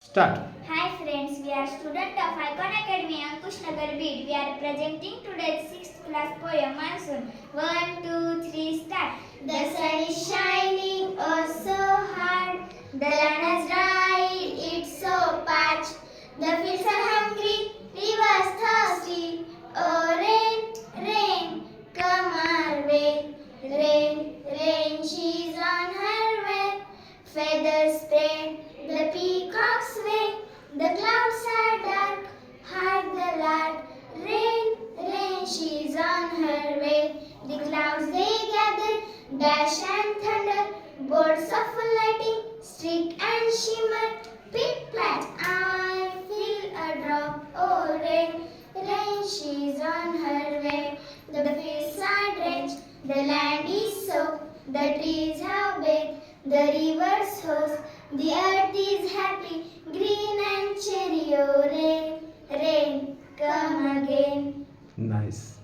Start. Hi friends, we are students of Icon Academy Ankush Nagar Beed. We are presenting today's 6th class poem Monsoon. 1, 2, 3, start. The sun is shining oh so hard. The land has dried, it's so parched. The fields are hungry, rivers thirsty. Oh rain, rain, come our way. Rain, rain, she's on her way. Feathers spread, the peacock's wing. The clouds are dark, hide the light. Rain, rain, she's on her way. The clouds they gather, dash and thunder. Bolts of lightning, streak and shimmer. Pit pat, I feel a drop. Oh rain, rain, she's on her way. The fields are drenched, the land is soaked. The trees have bathed, the rivers host. The earth is happy, green and cherry. Oh rain, rain, come again. Nice.